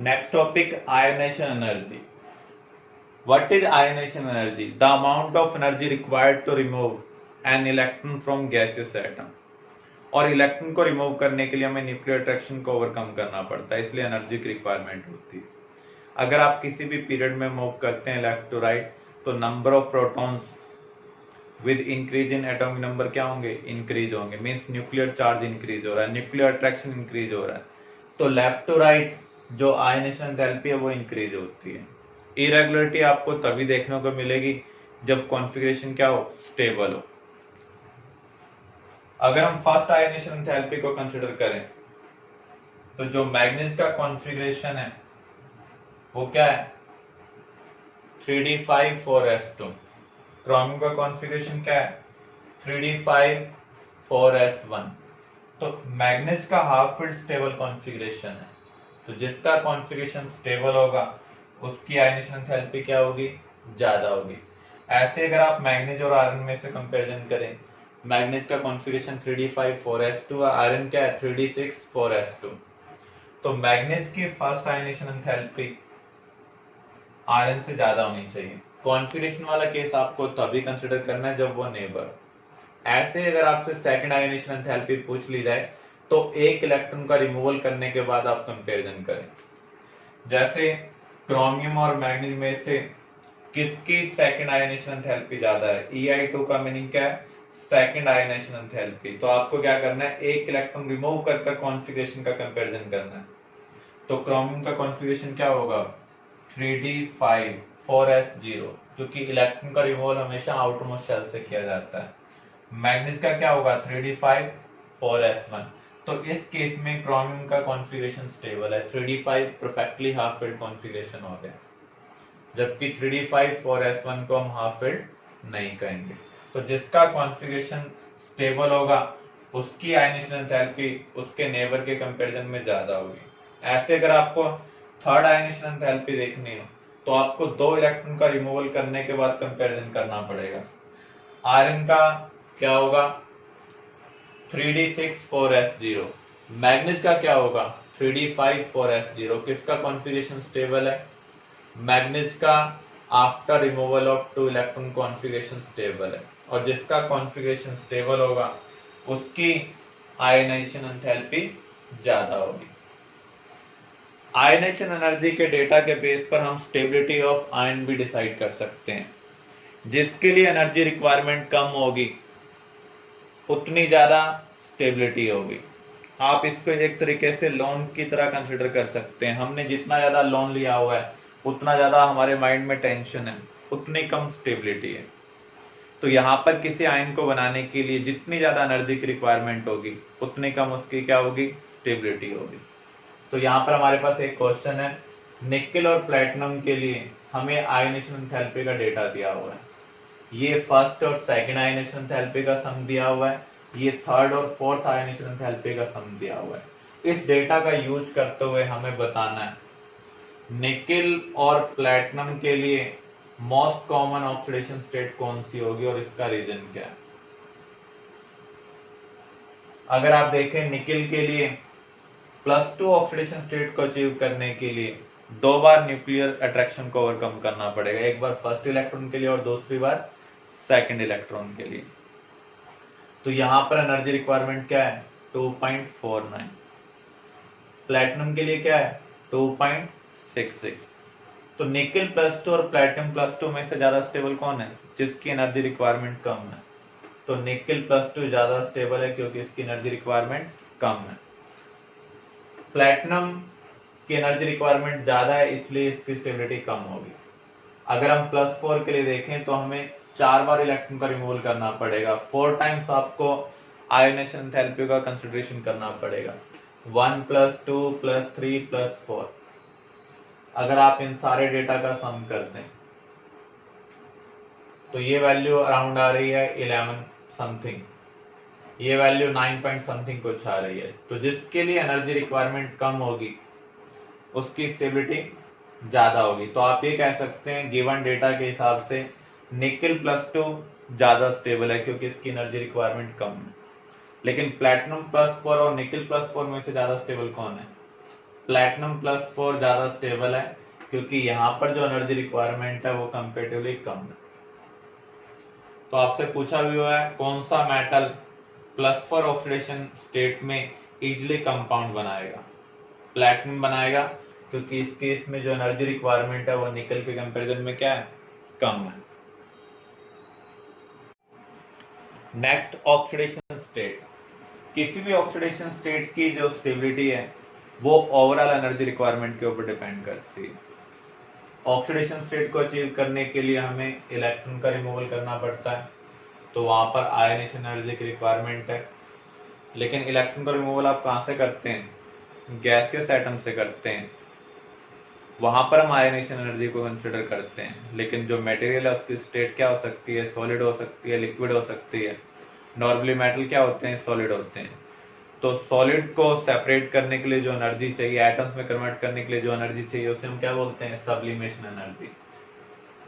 Next topic, ionization energy. What is ionization energy? The amount of energy required to remove an electron from gaseous atom. और electron को remove करने के लिए हमें nuclear attraction को overcome करना पड़ता है, इसलिए एनर्जी की रिक्वायरमेंट होती है। अगर आप किसी भी पीरियड में मूव करते हैं लेफ्ट टू राइट, तो number of protons with increase in atomic number क्या होंगे? इंक्रीज होंगे। मीन्स न्यूक्लियर चार्ज इंक्रीज हो रहा है, न्यूक्लियर अट्रैक्शन इंक्रीज हो रहा है, तो लेफ्ट टू राइट जो आयनेशन एंथैल्पी है वो इंक्रीज होती है। इरेगुलरिटी आपको तभी देखने को मिलेगी जब कॉन्फ़िगरेशन क्या हो? स्टेबल हो। अगर हम फर्स्ट आयनेशन एंथैल्पी को कंसिडर करें तो जो मैग्नीज का कॉन्फ़िगरेशन है वो क्या है? 3d5 4s2। क्रोमियम का कॉन्फ़िगरेशन क्या है? 3d5 4s1। तो मैग्नीज का हाफ फील्ड स्टेबल कॉन्फ़िगरेशन है, तो जिसका कॉन्फ़िगरेशन स्टेबल होगा उसकी आयनेशन एंथैल्पी क्या होगी? ज्यादा होगी। ऐसे अगर आप मैग्नीज और आयरन में से कंपैरिजन करें, मैग्नीज का कॉन्फ़िगरेशन 3d5 4s2 और आयरन क्या है? 3d6 4s2। तो मैग्नीज की फर्स्ट आयनेशन एंथैल्पी आयरन से ज्यादा होनी चाहिए। कॉन्फ़िगरेशन वाला केस आपको तभी कंसिडर करना है जब वो नेबर। ऐसे अगर आपसे सेकंड आयनेशन एंथैल्पी पूछ ली जाए तो एक इलेक्ट्रॉन का रिमूवल करने के बाद आप कंपैरिजन करें। जैसे क्रोमियम और मैग्नीज में से किसकी सेकंड आयनेशन एंथैल्पी ज्यादा है? ei2 का मीनिंग क्या है? Second ionisation enthalpy. तो आपको क्या करना है? एक इलेक्ट्रॉन रिमूव कर कॉन्फ़िगरेशन का कंपैरिजन करना है। तो क्रोमियम का कॉन्फ़िगरेशन क्या होगा? 3d5 4s0, क्योंकि इलेक्ट्रॉन का रिमूवल हमेशा आउटरमोस्ट शेल से किया जाता है। मैग्नीज का क्या होगा? 3d5 4s1। तो इस केस में क्रोमियम का कॉन्फ़िगरेशन स्टेबल है, 3d5 perfectly half field configuration हो गया, जबकि 3d5 4s1 को हम हाफ फील्ड नहीं कहेंगे। तो जिसका कॉन्फ़िगरेशन स्टेबल होगा उसकी आयनेशन एंथैल्पी उसके नेबर के कंपैरिजन में ज्यादा होगी। ऐसे अगर आपको थर्ड आयनेशन एंथैल्पी देखनी हो तो आपको दो इलेक्ट्रॉन का रिमूवल करने के बाद कंपैरिजन करना पड़ेगा। आयरन का क्या होगा? 3d6 4s0। मैग्नीज का क्या होगा? 3d5 4s0। किसका कॉन्फ़िगरेशन स्टेबल है? मैग्नीज का after removal of two electron configuration stable है, और जिसका कॉन्फ़िगरेशन स्टेबल होगा उसकी आयनाइजेशन एंथैल्पी ज्यादा होगी। आयनाइजेशन एनर्जी के डेटा के बेस पर हम स्टेबिलिटी ऑफ आयन भी डिसाइड कर सकते हैं। जिसके लिए एनर्जी रिक्वायरमेंट कम होगी उतनी ज्यादा स्टेबिलिटी होगी। आप इसको एक तरीके से लोन की तरह कंसिडर कर सकते हैं। हमने जितना ज्यादा लोन लिया हुआ है उतना ज्यादा हमारे माइंड में टेंशन है, उतनी कम स्टेबिलिटी है। तो यहाँ पर किसी आयन को बनाने के लिए जितनी ज्यादा एनर्जी की रिक्वायरमेंट होगी उतनी कम उसकी क्या होगी? स्टेबिलिटी होगी। तो यहाँ पर हमारे पास एक क्वेश्चन है, निकेल और प्लेटिनम के लिए हमें आयनेशन एंथैल्पी का डेटा दिया हुआ है। ये फर्स्ट और सेकंड आयनेशन एंथैल्पी का सम दिया हुआ है, ये थर्ड और फोर्थ आयनेशन एंथैल्पी का सम दिया हुआ है। इस डेटा का यूज करते हुए हमें बताना है निकेल और प्लेटिनम के लिए मोस्ट कॉमन ऑक्सीडेशन स्टेट कौन सी होगी और इसका रीजन क्या है। अगर आप देखें निकेल के लिए +2 ऑक्सीडेशन स्टेट को अचीव करने के लिए दो बार न्यूक्लियर अट्रैक्शन को ओवरकम करना पड़ेगा, एक बार फर्स्ट इलेक्ट्रॉन के लिए और दूसरी बार सेकंड इलेक्ट्रॉन के लिए। तो यहां पर एनर्जी रिक्वायरमेंट क्या है? 2.49। प्लेटिनम के लिए क्या है? 2.66। तो निकेल +2 और प्लेटिनम +2 में से ज्यादा स्टेबल कौन है? जिसकी एनर्जी रिक्वायरमेंट कम है। तो निकेल +2 ज्यादा स्टेबल है क्योंकि इसकी एनर्जी रिक्वायरमेंट कम है। प्लेटिनम की एनर्जी रिक्वायरमेंट ज्यादा है इसलिए इसकी स्टेबिलिटी कम होगी। अगर हम +4 के लिए देखें तो हमें 4 बार इलेक्ट्रॉन का रिमूवल करना पड़ेगा, 4 टाइम्स आपको आयनेशन एंथैल्पी का कंसिडरेशन करना पड़ेगा, 1 + 2 + 3 + 4। अगर आप इन सारे डेटा का सम करते हैं तो ये वैल्यू अराउंड आ रही है 11 समथिंग, ये वैल्यू 9 पॉइंट समथिंग कुछ आ रही है। तो जिसके लिए एनर्जी रिक्वायरमेंट कम होगी उसकी स्टेबिलिटी ज्यादा होगी। तो आप ये कह सकते हैं गिवन डेटा के हिसाब से निकेल +2 ज्यादा स्टेबल है क्योंकि इसकी एनर्जी रिक्वायरमेंट कम है। लेकिन प्लेटिनम +4 और निकेल +4 में से ज्यादा स्टेबल कौन है? प्लैटिनम +4 ज्यादा स्टेबल है क्योंकि यहाँ पर जो एनर्जी रिक्वायरमेंट है वो कंपेरेटिवली कम है। तो आपसे पूछा भी हुआ है कौन सा मेटल +4 ऑक्सीडेशन स्टेट में इजीली कंपाउंड बनाएगा। प्लैटिनम बनाएगा क्योंकि इस केस में जो एनर्जी रिक्वायरमेंट है वो निकल के कंपैरिजन में क्या है, कम है। Next oxidation state. किसी भी ऑक्सीडेशन स्टेट की जो स्टेबिलिटी है वो ओवरऑल एनर्जी रिक्वायरमेंट के ऊपर डिपेंड करती है। ऑक्सीडेशन स्टेट को अचीव करने के लिए हमें इलेक्ट्रॉन का रिमूवल करना पड़ता है, तो वहां पर आयनेशन एनर्जी की रिक्वायरमेंट है। लेकिन इलेक्ट्रॉन का रिमूवल आप कहां से करते हैं, गैसियस एटम से करते हैं, वहां पर हम आयनेशन एनर्जी को कंसिडर करते हैं। लेकिन जो मटेरियल है उसकी स्टेट क्या हो सकती है, सॉलिड हो सकती है, लिक्विड हो सकती है। नॉर्मली मेटल क्या होते हैं, सॉलिड होते हैं। तो सॉलिड को सेपरेट करने के लिए जो एनर्जी चाहिए, एटम्स में कन्वर्ट करने के लिए जो एनर्जी चाहिए, उसे हम क्या बोलते हैं, सब्लिमेशन एनर्जी।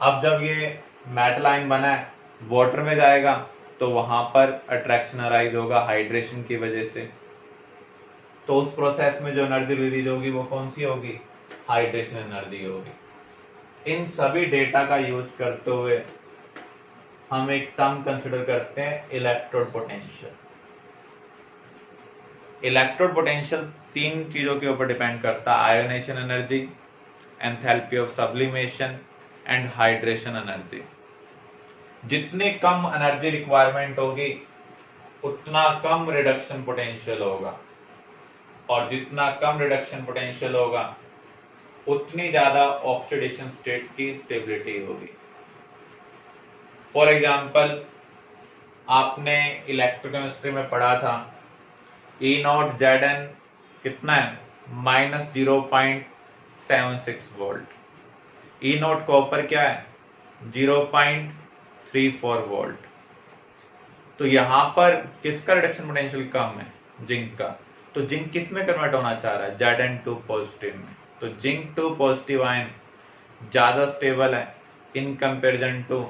अब जब ये मेटल आयन बना है, वाटर में जाएगा तो वहां पर अट्रैक्शन अराइज होगा हाइड्रेशन की वजह से। तो उस प्रोसेस में जो एनर्जी रिलीज होगी वो कौन सी होगी, हाइड्रेशन एनर्जी होगी। इन सभी डेटा का यूज करते हुए हम एक टर्म कंसिडर करते हैं इलेक्ट्रोड पोटेंशियल। इलेक्ट्रोड पोटेंशियल तीन चीजों के ऊपर डिपेंड करता है, ionisation energy, enthalpy of sublimation and hydration energy. जितनी कम एनर्जी रिक्वायरमेंट होगी उतना कम रिडक्शन पोटेंशियल होगा, और जितना कम रिडक्शन पोटेंशियल होगा उतनी ज्यादा ऑक्सीडेशन स्टेट की स्टेबिलिटी होगी। फॉर एग्जाम्पल आपने इलेक्ट्रोकेमिस्ट्री में पढ़ा था E0Zn कितना है, -0.76 वोल्ट। E0 कॉपर क्या है, 0.34 वोल्ट। तो यहां पर किसका रिडक्शन पोटेंशियल कम है, जिंक का। तो जिंक किस में कन्वर्ट होना चाह रहा है, Zn2 पॉजिटिव में। तो जिंक 2 पॉजिटिव आयन ज्यादा स्टेबल है in comparison to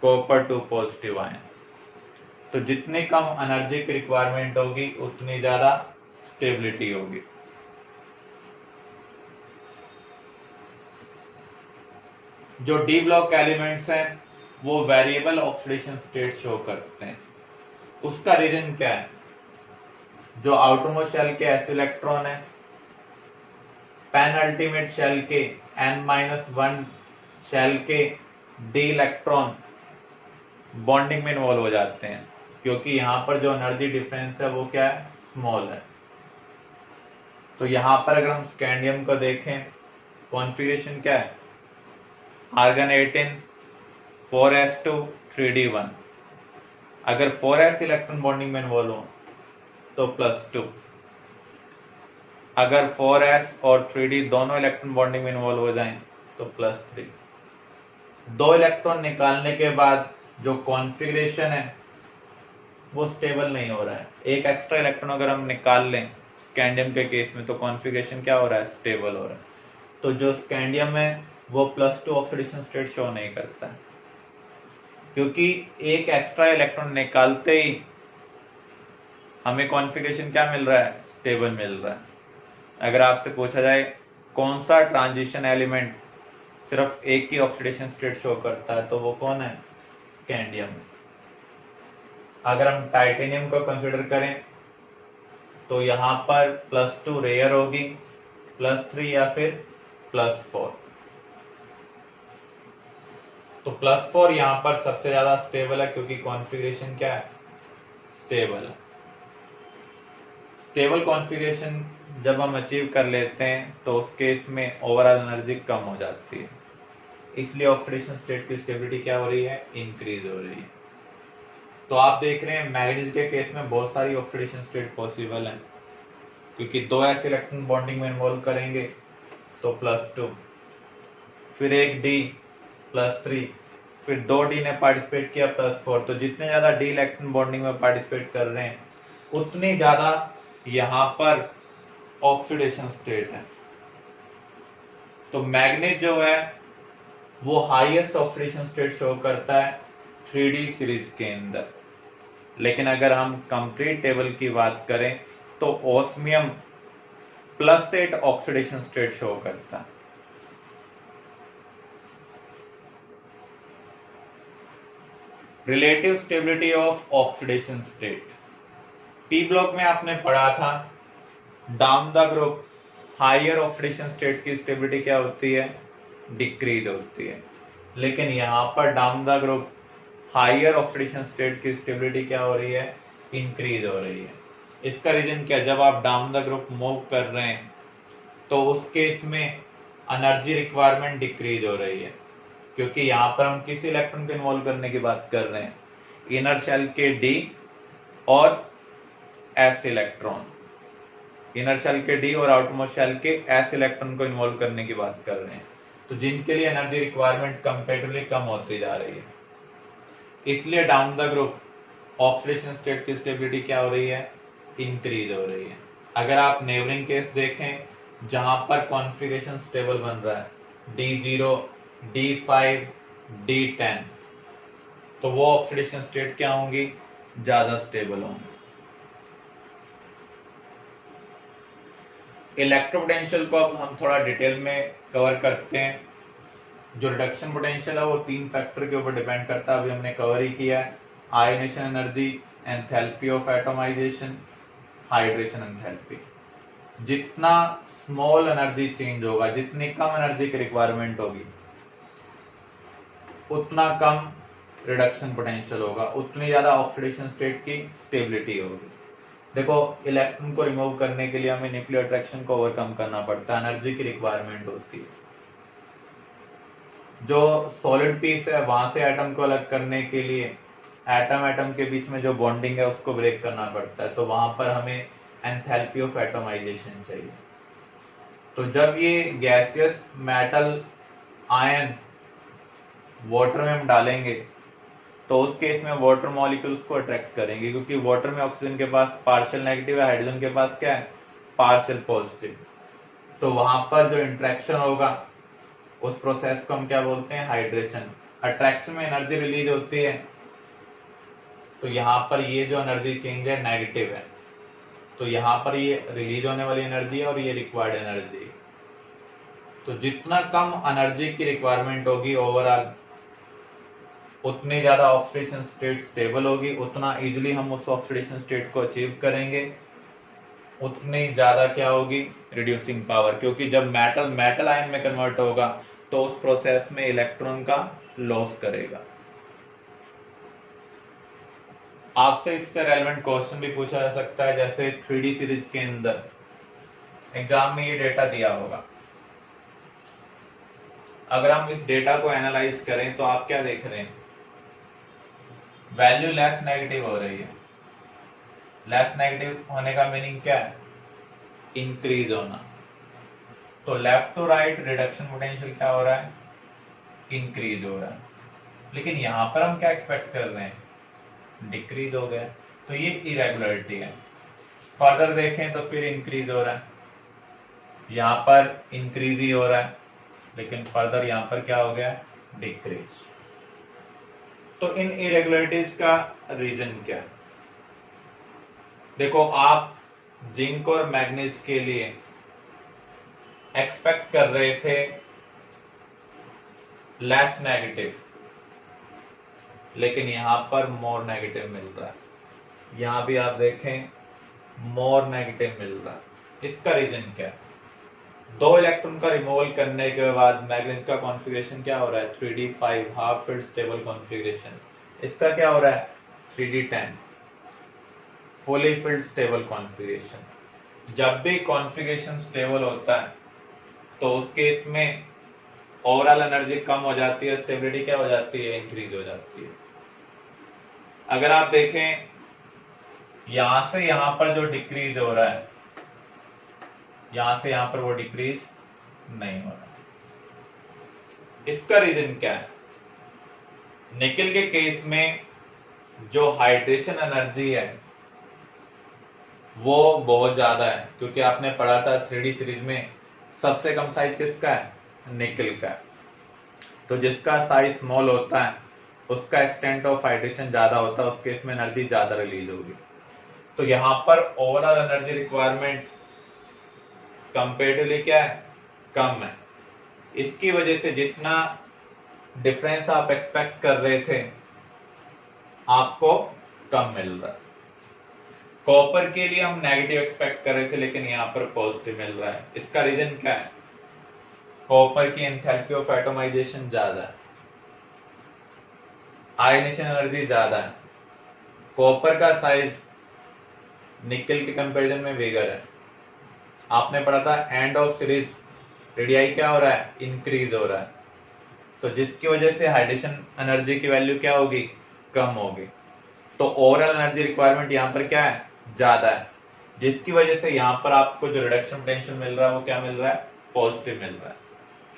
copper 2 positive ion. तो जितनी कम एनर्जी की रिक्वायरमेंट होगी उतनी ज्यादा स्टेबिलिटी होगी। जो डी ब्लॉक एलिमेंट्स हैं वो वेरिएबल ऑक्सीडेशन स्टेट शो करते हैं। उसका रीजन क्या है, जो आउटरमोस्ट शेल के s इलेक्ट्रॉन है, पेन अल्टीमेट शेल के n-1 शेल के d इलेक्ट्रॉन बॉन्डिंग में इन्वॉल्व हो जाते हैं, क्योंकि यहां पर जो एनर्जी डिफरेंस है वो क्या है, स्मॉल है। तो यहां पर अगर हम स्कैंडियम को देखें, कॉन्फ़िगरेशन क्या है, आर्गन 18 4s2 3d1। अगर 4s इलेक्ट्रॉन बॉन्डिंग में इन्वॉल्व हो तो +2, अगर 4s और 3d दोनों इलेक्ट्रॉन बॉन्डिंग में इन्वॉल्व हो जाएं तो +3। दो इलेक्ट्रॉन निकालने के बाद जो कॉन्फ़िगरेशन है वो स्टेबल नहीं हो रहा है। एक एक्स्ट्रा इलेक्ट्रॉन अगर हम निकाल लें स्कैंडियम के केस में तो कॉन्फ़िगरेशन क्या हो रहा है, स्टेबल हो रहा है। तो जो स्कैंडियम है वो +2 ऑक्सीडेशन स्टेट शो नहीं करता है, क्योंकि एक एक्स्ट्रा इलेक्ट्रॉन निकालते ही हमें कॉन्फ़िगरेशन क्या मिल रहा है, स्टेबल मिल रहा है। अगर आपसे पूछा जाए कौन सा ट्रांजिशन एलिमेंट सिर्फ एक ही ऑक्सीडेशन स्टेट शो करता है तो वो कौन है, स्कैंडियम। अगर हम टाइटेनियम को कंसिडर करें तो यहां पर +2 रेयर होगी, +3 या फिर +4। तो +4 यहां पर सबसे ज्यादा स्टेबल है क्योंकि कॉन्फ़िगरेशन क्या है, स्टेबल है। स्टेबल कॉन्फ़िगरेशन जब हम अचीव कर लेते हैं तो उस केस में ओवरऑल एनर्जी कम हो जाती है, इसलिए ऑक्सीडेशन स्टेट की स्टेबिलिटी क्या हो रही है, इंक्रीज हो रही है। तो आप देख रहे हैं मैग्नीज के केस में बहुत सारी ऑक्सीडेशन स्टेट पॉसिबल है, क्योंकि 2s इलेक्ट्रॉन बॉन्डिंग में इन्वॉल्व करेंगे तो +2, फिर एक d +3, फिर 2d ने पार्टिसिपेट किया +4। तो जितने ज्यादा d इलेक्ट्रॉन बॉन्डिंग में पार्टिसिपेट कर रहे हैं उतनी ज्यादा यहां पर ऑक्सीडेशन स्टेट है। तो मैग्नीज जो है वो हाईएस्ट ऑक्सीडेशन स्टेट शो करता है 3d सीरीज के अंदर। लेकिन अगर हम कंप्लीट टेबल की बात करें तो ओस्मियम +8 ऑक्सीडेशन स्टेट शो करता है। Relative stability of oxidation state, P block में आपने पढ़ा था down the group higher oxidation state की स्टेबिलिटी क्या होती है, डिक्रीज होती है, लेकिन यहां पर down the group higher oxidation state की स्टेबिलिटी क्या हो रही है, इंक्रीज हो रही है। इसका रीजन क्या, जब आप डाउन द ग्रुप मूव कर रहे हैं तो उस केस में एनर्जी रिक्वायरमेंट डिक्रीज हो रही है, क्योंकि यहां पर हम किस इलेक्ट्रॉन को इन्वॉल्व करने की बात कर रहे हैं, इनर शेल के डी और एस इलेक्ट्रॉन, इनर शेल के डी और आउटरमोस्ट शेल के एस इलेक्ट्रॉन को इन्वॉल्व करने की बात कर रहे हैं, तो जिनके लिए एनर्जी रिक्वायरमेंट कंपैरेटिवली कम होती जा रही है। इसलिए down the group oxidation state की स्टेबिलिटी क्या हो रही है, इंक्रीज हो रही है। अगर आप नेबरिंग केस देखें जहां पर कॉन्फ़िगरेशन स्टेबल बन रहा है D0, D5, D10, तो वो ऑक्सीडेशन स्टेट क्या होंगी, ज्यादा स्टेबल होंगी। इलेक्ट्रोपोटेंशियल को अब हम थोड़ा डिटेल में कवर करते हैं। जो रिडक्शन पोटेंशियल है वो 3 फैक्टर के ऊपर डिपेंड करता है, अभी हमने कवर ही किया है, ionisation energy, enthalpy of atomisation, hydration enthalpy. जितना स्मॉल एनर्जी चेंज होगा, जितनी कम एनर्जी की रिक्वायरमेंट होगी, उतना कम रिडक्शन पोटेंशियल होगा, उतनी ज्यादा ऑक्सीडेशन स्टेट की स्टेबिलिटी होगी। देखो, इलेक्ट्रॉन को रिमूव करने के लिए हमें न्यूक्लियर अट्रैक्शन को ओवरकम करना पड़ता है, एनर्जी की रिक्वायरमेंट होती है। जो सॉलिड पीस है वहां से एटम को अलग करने के लिए एटम एटम के बीच में जो बॉन्डिंग है उसको ब्रेक करना पड़ता है, तो वहां पर हमें एंथैल्पी ऑफ एटमाइजेशन चाहिए। तो जब ये गैसियस मेटल आयन वाटर में हम डालेंगे तो उस केस में वाटर मॉलिक्यूल्स को अट्रैक्ट करेंगे, क्योंकि वाटर में ऑक्सीजन के पास पार्शियल नेगेटिव है, हाइड्रोजन के पास क्या है, पार्शियल पॉजिटिव। तो वहां पर जो इंट्रैक्शन होगा उस प्रोसेस को हम क्या बोलते हैं, हाइड्रेशन। अट्रैक्शन में एनर्जी रिलीज होती है, तो यहाँ पर ये जो एनर्जी चेंज है नेगेटिव है, तो यहाँ पर ये रिलीज होने वाली एनर्जी है और ये रिक्वायर्ड एनर्जी है। तो जितना कम एनर्जी की रिक्वायरमेंट होगी ओवरऑल, उतनी ज्यादा ऑक्सीडेशन स्टेट स्टेबल होगी, उतना इजीली हम उस ऑक्सीडेशन स्टेट को अचीव करेंगे, उतनी ज्यादा क्या होगी, रिड्यूसिंग पावर, क्योंकि जब मेटल मेटल आयन में कन्वर्ट होगा तो उस प्रोसेस में इलेक्ट्रॉन का लॉस करेगा। आपसे इससे रेलेवेंट क्वेश्चन भी पूछा जा सकता है, जैसे 3D सीरीज के अंदर एग्जाम में ये डेटा दिया होगा। अगर हम इस डेटा को एनालाइज करें तो आप क्या देख रहे हैं, वैल्यू लेस नेगेटिव हो रही है। लेस नेगेटिव होने का मीनिंग क्या है, इंक्रीज होना। तो left to right reduction potential क्या हो रहा है, इंक्रीज हो रहा है। लेकिन यहां पर हम क्या एक्सपेक्ट कर रहे हैं, डिक्रीज हो गया, तो ये इरेगुलरिटी है। फर्दर देखें तो फिर इंक्रीज हो रहा है, यहां पर इंक्रीज ही हो रहा है, लेकिन फर्दर यहां पर क्या हो गया, डिक्रीज। तो इन इरेगुलरिटीज का रीजन क्या है, देखो आप जिंक और मैग्नीज के लिए एक्सपेक्ट कर रहे थे लेस नेगेटिव, लेकिन यहां पर मोर नेगेटिव मिल रहा है। यहां भी आप देखें मोर नेगेटिव मिल रहा है। इसका रीजन क्या है, 2 इलेक्ट्रॉन का रिमूवल करने के बाद मैग्नीज का कॉन्फ़िगरेशन क्या हो रहा है, 3d5 half field stable configuration. इसका क्या हो रहा है, 3d10 fully field stable configuration. जब भी कॉन्फ़िगरेशन स्टेबल होता है तो उस केस में ओवरऑल एनर्जी कम हो जाती है, स्टेबिलिटी क्या हो जाती है, इंक्रीज हो जाती है। अगर आप देखें यहां से यहां पर जो डिक्रीज हो रहा है, यहां से यहां पर वो डिक्रीज नहीं हो रहा। इसका रीजन क्या है, निकल के केस में जो हाइड्रेशन एनर्जी है वो बहुत ज्यादा है, क्योंकि आपने पढ़ा था 3D सीरीज में सबसे कम साइज किसका है, निकल का। तो जिसका साइज स्मॉल होता है उसका एक्सटेंट ऑफ हाइड्रेशन ज्यादा होता है, उस केस में एनर्जी ज्यादा रिलीज होगी। तो यहां पर ओवरऑल एनर्जी रिक्वायरमेंट कंपेरेटिवली क्या है, कम है। इसकी वजह से जितना डिफरेंस आप एक्सपेक्ट कर रहे थे आपको कम मिल रहा है। कॉपर के लिए हम नेगेटिव एक्सपेक्ट कर रहे थे लेकिन यहाँ पर पॉजिटिव मिल रहा है। इसका रीजन क्या है, कॉपर की एंथैल्पी ऑफ एटमाइजेशन ज्यादा है, आयनेशन एनर्जी ज्यादा है, कॉपर का साइज निकल के कंपैरिजन में बिगर है। आपने पढ़ा था एंड ऑफ सीरीज रेडियाई क्या हो रहा है, इंक्रीज हो रहा है, तो जिसकी वजह से हाइड्रेशन एनर्जी की वैल्यू क्या होगी, कम होगी। तो ओवरऑल एनर्जी रिक्वायरमेंट यहाँ पर क्या है, ज्यादा है, जिसकी वजह से यहाँ पर आपको जो रिडक्शन पोटेंशियल मिल रहा है वो क्या मिल रहा है, पॉजिटिव मिल रहा है।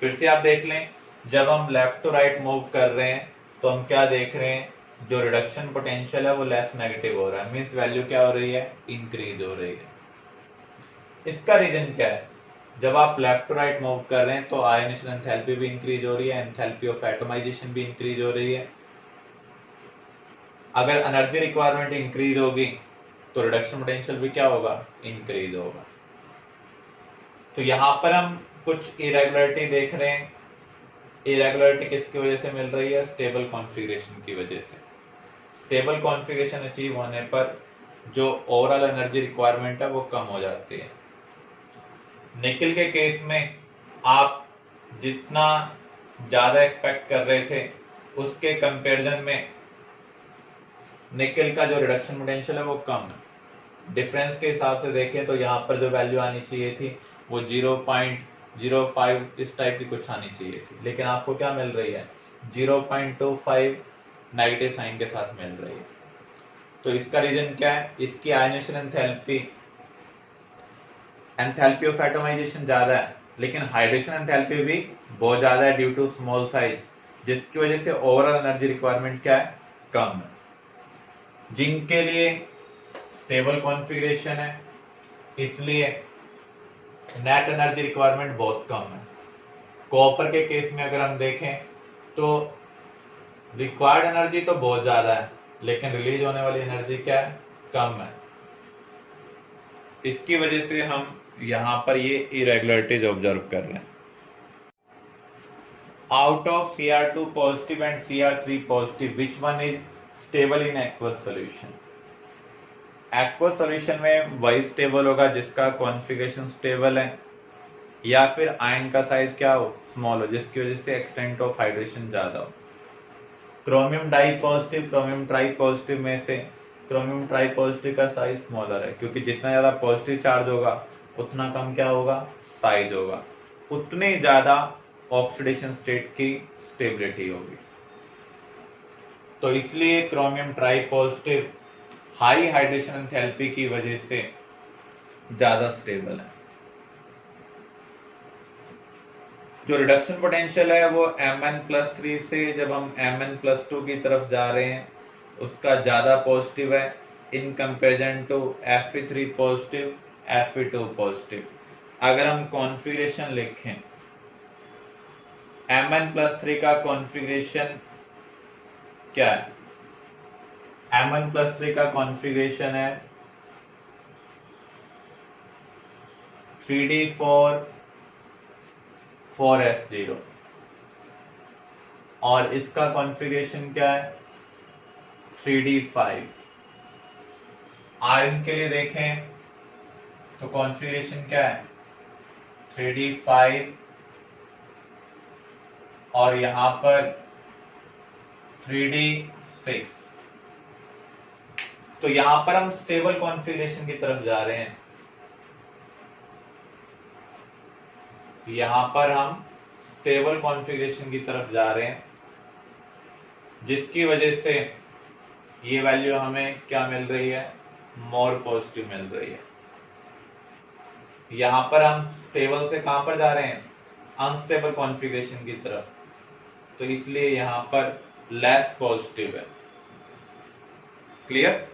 फिर से आप देख लें, जब हम लेफ्ट टू राइट मूव कर रहे हैं तो हम क्या देख रहे हैं, जो रिडक्शन पोटेंशियल है वो लेस नेगेटिव हो रहा है, मींस वैल्यू क्या हो रही है, इंक्रीज हो रही है। इसका रीजन क्या है, जब आप लेफ्ट टू राइट मूव कर रहे हैं तो आयनेशन एंथैल्पी भी इंक्रीज हो रही है, एंथैल्पी ऑफ एटमाइजेशन भी इंक्रीज हो रही है। अगर एनर्जी रिक्वायरमेंट इंक्रीज होगी तो रिडक्शन पोटेंशियल भी क्या होगा, इंक्रीज होगा। तो यहां पर हम कुछ इरेगुलरिटी देख रहे हैं। इरेगुलरिटी किसकी वजह से मिल रही है, स्टेबल कॉन्फ़िगरेशन की वजह से। स्टेबल कॉन्फ़िगरेशन अचीव होने पर जो ओवरऑल एनर्जी रिक्वायरमेंट है वो कम हो जाती है। निकल के केस में आप जितना ज्यादा एक्सपेक्ट कर रहे थे उसके कंपैरिजन में निकल का जो रिडक्शन पोटेंशियल है वो कम है। डिफरेंस के हिसाब से देखें तो यहाँ पर जो वैल्यू आनी चाहिए थी वो 0.05 इस टाइप की कुछ आनी चाहिए थी, लेकिन आपको क्या मिल रही है, 0.25 नेगेटिव साइन के साथ मिल रही है। तो इसका रीजन क्या है, इसकी आयनेशन एंथैल्पी ऑफ एटमाइजेशन ज्यादा है लेकिन हाइड्रेशन एंथैल्पी भी बहुत ज्यादा है ड्यू टू स्मॉल साइज, जिसकी वजह से ओवरऑल एनर्जी रिक्वायरमेंट क्या है, कम है। जिंक के लिए स्टेबल कॉन्फ़िगरेशन है इसलिए नेट एनर्जी रिक्वायरमेंट बहुत कम है। कॉपर के केस में अगर हम देखें तो रिक्वायर्ड एनर्जी तो बहुत ज्यादा है लेकिन रिलीज होने वाली एनर्जी क्या है, कम है। इसकी वजह से हम यहां पर ये इरेगुलरिटीज ऑब्जर्व कर रहे हैं। Out of Cr2 positive and Cr3 positive which one is stable in aqueous solution. Aqueous solution में वही स्टेबल होगा जिसका कॉन्फ़िगरेशन स्टेबल है या फिर आयन का साइज क्या हो, स्मॉल हो, जिसकी वजह से एक्सटेंट ऑफ हाइड्रेशन ज्यादा हो। Chromium di positive, chromium tri positive में से क्रोमियम ट्राई पॉजिटिव का साइज स्मॉलर है क्योंकि जितना ज्यादा पॉजिटिव चार्ज होगा उतना कम क्या होगा, साइज होगा, उतनी ज्यादा ऑक्सीडेशन स्टेट की स्टेबिलिटी होगी। तो इसलिए chromium tri positive high hydration enthalpy की वजह से ज्यादा स्टेबल है। जो रिडक्शन पोटेंशियल है वो Mn+3 से जब हम Mn+2 की तरफ जा रहे हैं उसका ज्यादा पॉजिटिव है in comparison to Fe3 positive, Fe2 positive. अगर हम कॉन्फ़िगरेशन लिखें, Mn+3 का कॉन्फ़िगरेशन क्या है, Mn+3 का कॉन्फ़िगरेशन है 3d4 4s0 और इसका कॉन्फ़िगरेशन क्या है 3d5। आयरन के लिए देखें तो कॉन्फ़िगरेशन क्या है 3d5 और यहां पर 3d6। तो यहां पर हम स्टेबल कॉन्फ़िगरेशन की तरफ जा रहे हैं, यहां पर हम स्टेबल कॉन्फ़िगरेशन की तरफ जा रहे हैं जिसकी वजह से ये वैल्यू हमें क्या मिल रही है, मोर पॉजिटिव मिल रही है। यहां पर हम स्टेबल से कहां पर जा रहे हैं, अनस्टेबल कॉन्फ़िगरेशन की तरफ, तो इसलिए यहां पर लेस पॉजिटिव है। क्लियर।